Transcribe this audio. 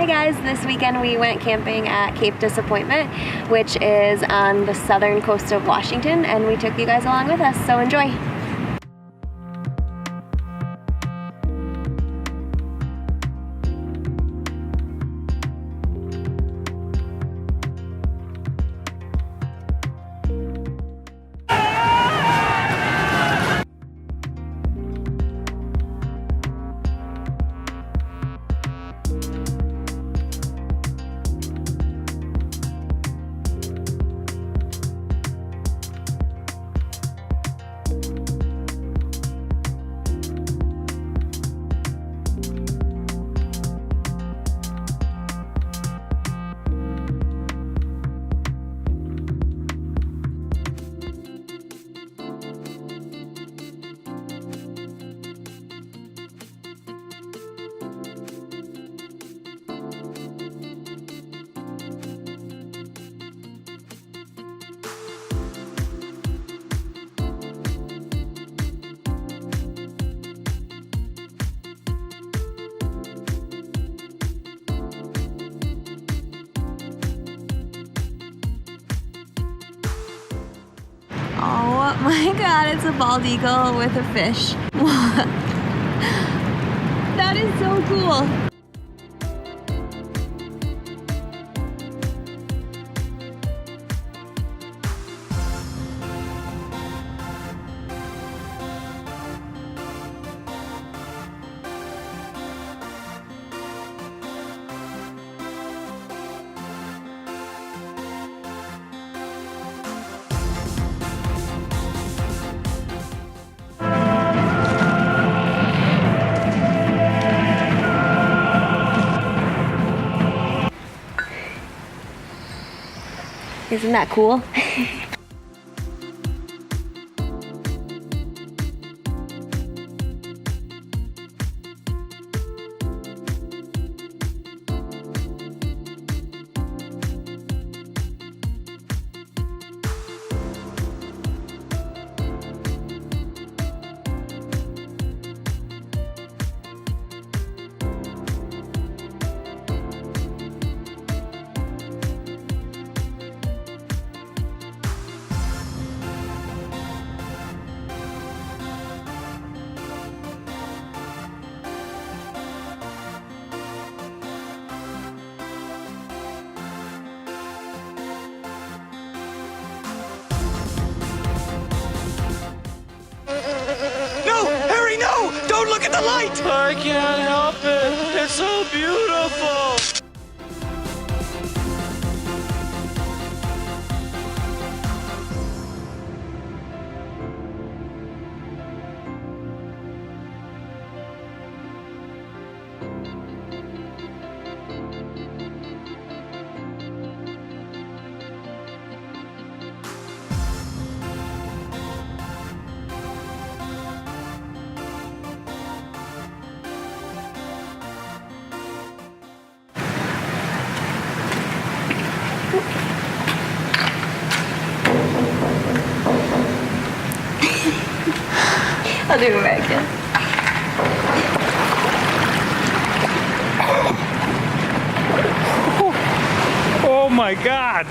guys, this weekend we went camping at Cape Disappointment, which is on the southern coast of Washington, and we took you guys along with us, so enjoy. Oh my god, it's a bald eagle with a fish. That is so cool. Isn't that cool? Don't look at the light! I can't help it. It's so beautiful. I'll do it back again. Oh my God!